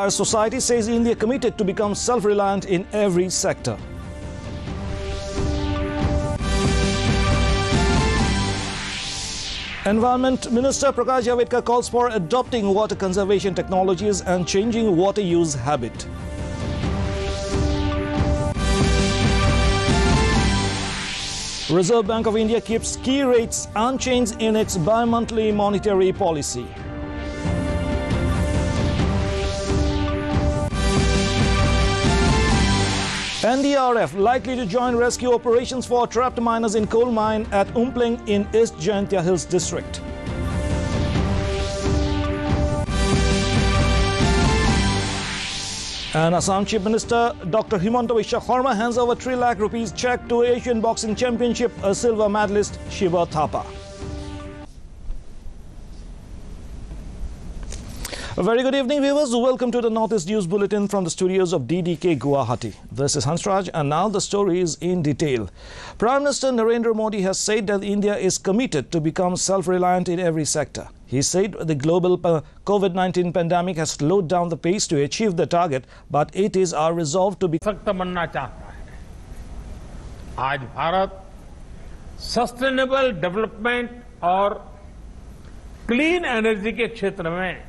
Our society says India committed to become self-reliant in every sector. Environment Minister Prakash Javadekar calls for adopting water conservation technologies and changing water use habit. Reserve Bank of India keeps key rates unchanged in its bi-monthly monetary policy. NDRF likely to join rescue operations for trapped miners in coal mine at Umpleng in East Jaintia Hills district. And Assam Chief Minister Dr. Himanta Biswa Sarma hands over 3 lakh rupees cheque to Asian Boxing Championship silver medalist Shiva Thapa. A very good evening, viewers. Welcome to the Northeast News Bulletin from the studios of DDK Guwahati. This is Hansraj, and now the story is in detail. Prime Minister Narendra Modi has said that India is committed to become self-reliant in every sector. He said the global COVID-19 pandemic has slowed down the pace to achieve the target, but it is our resolve to be सशक्त बनना चाहता है। आज Bharat sustainable development और clean energy के क्षेत्र में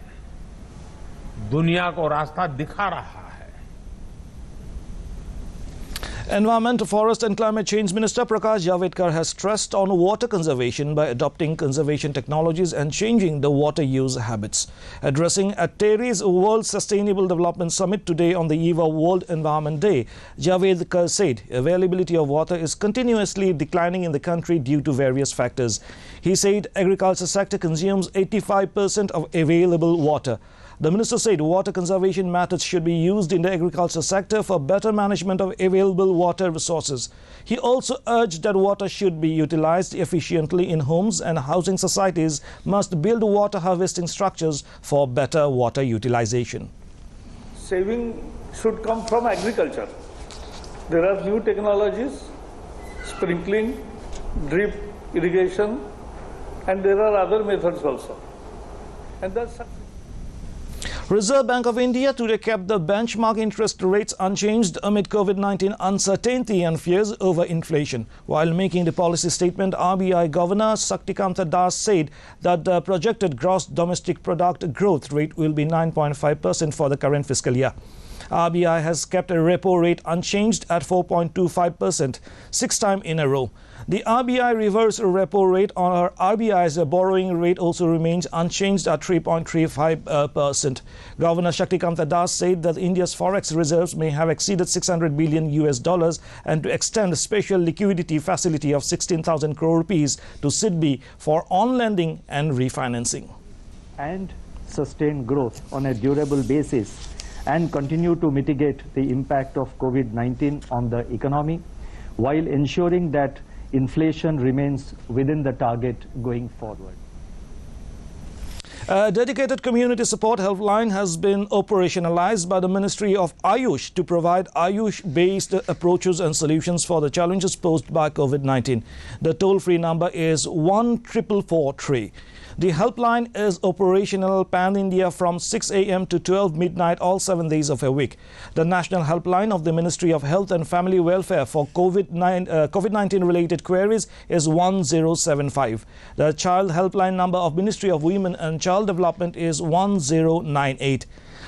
दुनिया को रास्ता दिखा रहा है। Environment, Forest and Climate Change Minister Prakash Javadekar has stressed on water conservation by adopting conservation technologies and changing the water use habits. Addressing at TERI's World Sustainable Development Summit today on the eve of World Environment Day, Javadekar said availability of water is continuously declining in the country due to various factors. He said agriculture sector consumes 85% of available water. The minister said water conservation methods should be used in the agriculture sector for better management of available water resources. He also urged that water should be utilized efficiently in homes, and housing societies must build water harvesting structures for better water utilization. Saving should come from agriculture. There are new technologies, sprinkling, drip irrigation, and there are other methods also. And that's Reserve Bank of India today kept the benchmark interest rates unchanged amid COVID-19 uncertainty and fears over inflation. While making the policy statement, RBI Governor Shaktikanta Das said that the projected gross domestic product growth rate will be 9.5% for the current fiscal year. RBI has kept a repo rate unchanged at 4.25%, 6th time in a row. The RBI reverse repo rate on our RBI's borrowing rate also remains unchanged at 3.35%. Governor Shaktikanta Das said that India's forex reserves may have exceeded $600 billion and to extend a special liquidity facility of 16,000 crore rupees to SIDBI for on-lending and refinancing. And sustain growth on a durable basis and continue to mitigate the impact of COVID-19 on the economy while ensuring that inflation remains within the target going forward. A dedicated community support helpline has been operationalized by the Ministry of Ayush to provide Ayush-based approaches and solutions for the challenges posed by COVID-19. The toll-free number is 14443. The helpline is operational pan-India from 6 a.m. to 12 midnight all 7 days of a week. The national helpline of the Ministry of Health and Family Welfare for COVID-19 related queries is 1075. The child helpline number of Ministry of Women and Child Development is 1098.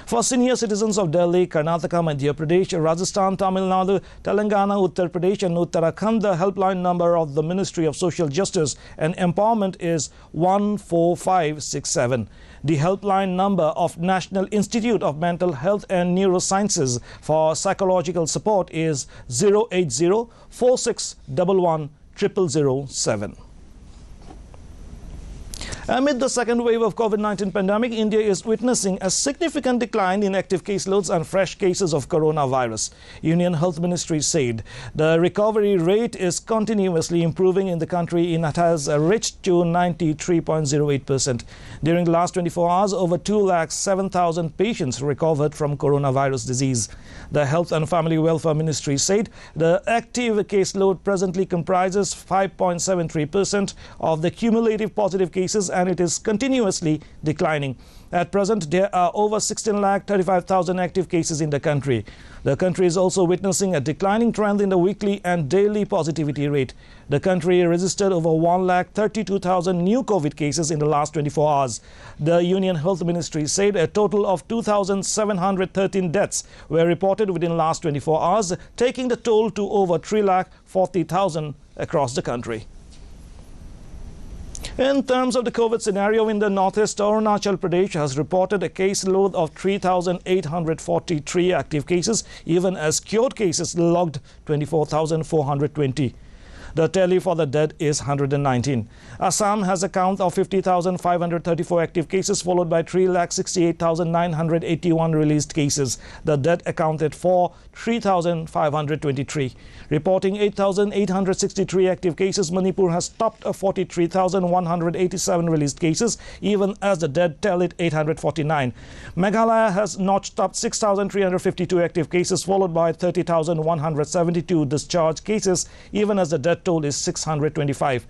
For senior citizens of Delhi, Karnataka, Madhya Pradesh, Rajasthan, Tamil Nadu, Telangana, Uttar Pradesh and Uttarakhand, the helpline number of the Ministry of Social Justice and Empowerment is 14567. The helpline number of National Institute of Mental Health and Neurosciences for psychological support is 080 4611 0007. Amid the second wave of COVID-19 pandemic, India is witnessing a significant decline in active caseloads and fresh cases of coronavirus. Union Health Ministry said the recovery rate is continuously improving in the country and it has reached to 93.08%. During the last 24 hours, over 207,000 patients recovered from coronavirus disease. The Health and Family Welfare Ministry said the active caseload presently comprises 5.73% of the cumulative positive cases and it is continuously declining. At present, there are over 16,35,000 active cases in the country. The country is also witnessing a declining trend in the weekly and daily positivity rate. The country registered over 1,32,000 new COVID cases in the last 24 hours. The Union Health Ministry said a total of 2,713 deaths were reported within the last 24 hours, taking the toll to over 3,40,000 across the country. In terms of the COVID scenario in the northeast, Arunachal Pradesh has reported a caseload of 3,843 active cases, even as cured cases logged 24,420. The tally for the dead is 119. Assam has a count of 50,534 active cases, followed by 3,68,981 released cases. The dead accounted for 3,523. Reporting 8,863 active cases, Manipur has topped 43,187 released cases, even as the dead tallied 849. Meghalaya has notched up 6,352 active cases, followed by 30,172 discharged cases, even as the death toll is 625.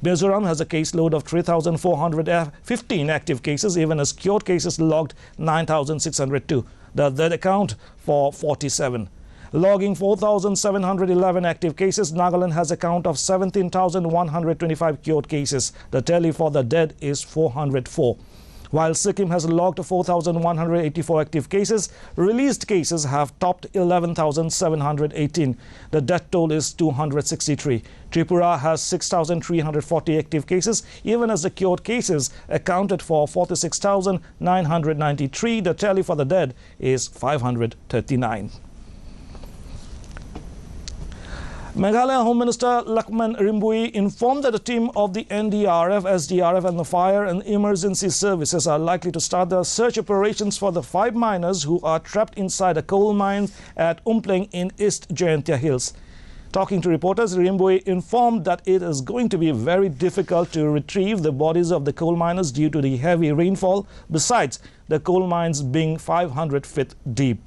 Mizoram has a caseload of 3,415 active cases, even as cured cases logged 9,602. That account for 47. Logging 4,711 active cases, Nagaland has a count of 17,125 cured cases. The tally for the dead is 404. While Sikkim has logged 4,184 active cases, released cases have topped 11,718. The death toll is 263. Tripura has 6,340 active cases, even as the cured cases accounted for 46,993. The tally for the dead is 539. Meghalaya Home Minister Lakman Rimbui informed that a team of the NDRF, SDRF and the Fire and Emergency Services are likely to start the search operations for the 5 miners who are trapped inside a coal mine at Umpleng in East Jayantia Hills. Talking to reporters, Rimbui informed that it is going to be very difficult to retrieve the bodies of the coal miners due to the heavy rainfall, besides the coal mines being 500 feet deep.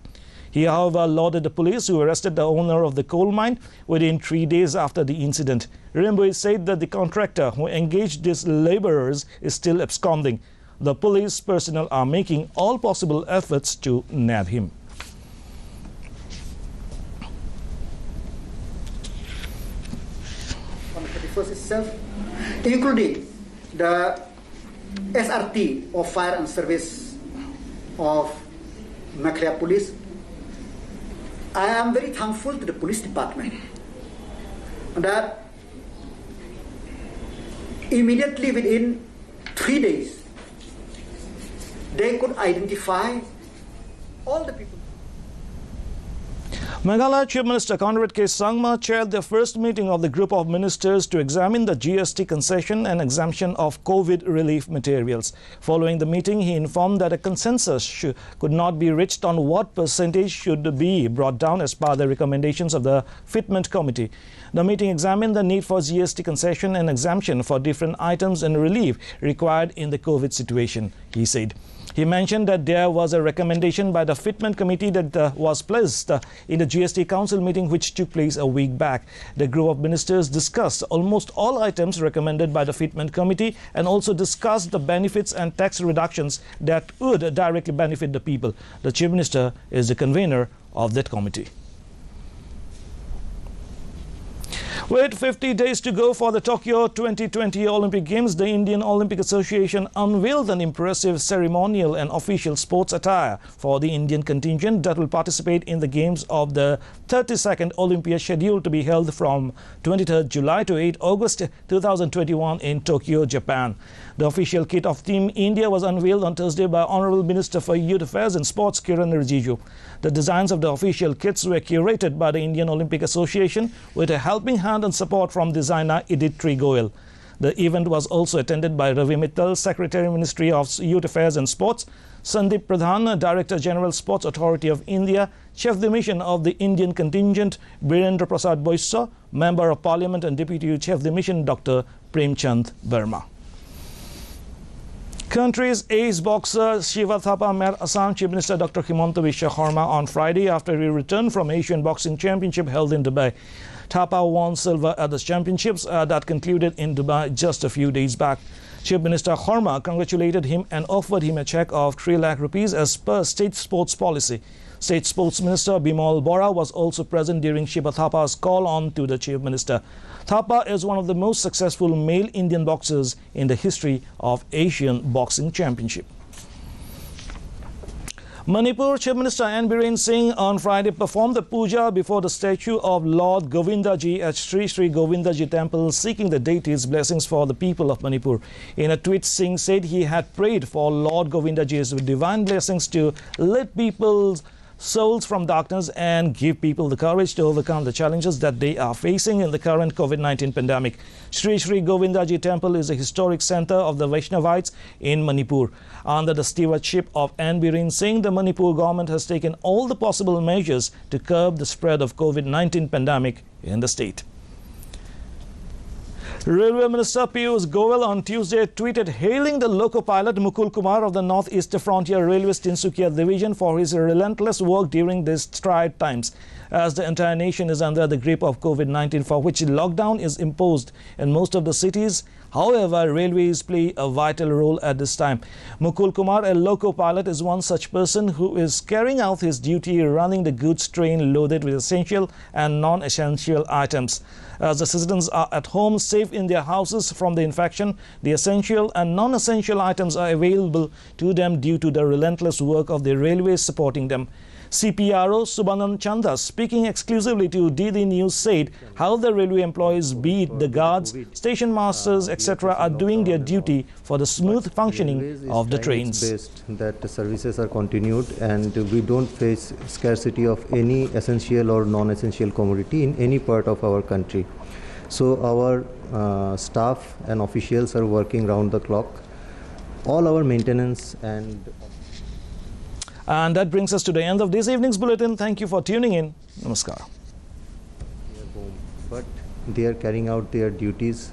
He, however, lauded the police who arrested the owner of the coal mine within 3 days after the incident. Rimbui said that the contractor who engaged these laborers is still absconding. The police personnel are making all possible efforts to nab him. On the 31st itself, including the SRT of Fire and Service of Meghalaya Police, I am very thankful to the police department that immediately within 3 days they could identify all the people. Meghalaya Chief Minister Conrad K. Sangma chaired the first meeting of the group of ministers to examine the GST concession and exemption of COVID relief materials. Following the meeting, he informed that a consensus could not be reached on what percentage should be brought down as per the recommendations of the Fitment Committee. The meeting examined the need for GST concession and exemption for different items and relief required in the COVID situation, he said. He mentioned that there was a recommendation by the Fitment Committee that was placed in the GST Council meeting which took place a week back. The group of ministers discussed almost all items recommended by the Fitment Committee and also discussed the benefits and tax reductions that would directly benefit the people. The Chief Minister is the convener of that committee. With 50 days to go for the Tokyo 2020 Olympic Games, the Indian Olympic Association unveiled an impressive ceremonial and official sports attire for the Indian contingent that will participate in the Games of the 32nd Olympia, scheduled to be held from 23rd July to 8 August 2021 in Tokyo, Japan. The official kit of Team India was unveiled on Thursday by Honorable Minister for Youth Affairs and Sports Kiran Rijiju. The designs of the official kits were curated by the Indian Olympic Association with a helping hand and support from designer Iditri Goyal. The event was also attended by Ravi Mittal, Secretary Ministry of Youth Affairs and Sports, Sandeep Pradhan, Director General Sports Authority of India, Chief de Mission of the Indian contingent Birendra Prasad Boissa, Member of Parliament and Deputy Chief de Mission Dr. Premchand Verma. Country's ace boxer Shiva Thapa met Assam Chief Minister Dr. Himanta Biswa Sarma on Friday after he returned from Asian Boxing Championship held in Dubai. Thapa won silver at the championships that concluded in Dubai just a few days back. Chief Minister Sharma congratulated him and offered him a cheque of 3 lakh rupees as per state sports policy. State Sports Minister Bimal Bora was also present during Shiva Thapa's call on to the Chief Minister. Thapa is one of the most successful male Indian boxers in the history of Asian Boxing Championship. Manipur Chief Minister N. Biren Singh on Friday performed the puja before the statue of Lord Govindaji at Sri Sri Govindaji Temple, seeking the deity's blessings for the people of Manipur. In a tweet, Singh said he had prayed for Lord Govindaji's divine blessings to lead people's souls from darkness and give people the courage to overcome the challenges that they are facing in the current COVID-19 pandemic. Sri Sri Govindaji Temple is a historic center of the Vaishnavites in Manipur. Under the stewardship of N. Biren Singh, the Manipur government has taken all the possible measures to curb the spread of COVID-19 pandemic in the state. Railway Minister Piyush Goyal on Tuesday tweeted hailing the loco pilot Mukul Kumar of the North East Frontier Railway's Tinsukia division for his relentless work during these trying times, as the entire nation is under the grip of COVID-19, for which lockdown is imposed in most of the cities. However, railways play a vital role at this time. Mukul Kumar, a loco pilot, is one such person who is carrying out his duty running the goods train loaded with essential and non-essential items. As the citizens are at home safe in their houses from the infection, the essential and non-essential items are available to them due to the relentless work of the railways supporting them. CPRO Subhanan Chanda, speaking exclusively to DD News, said how the railway employees, be it the guards, station masters, etc., are doing their duty for the smooth functioning of the trains. Based that the services are continued and we don't face scarcity of any essential or non-essential commodity in any part of our country. So our staff and officials are working round the clock. All our maintenance And that brings us to the end of this evening's bulletin. Thank you for tuning in. Namaskar. But they are carrying out their duties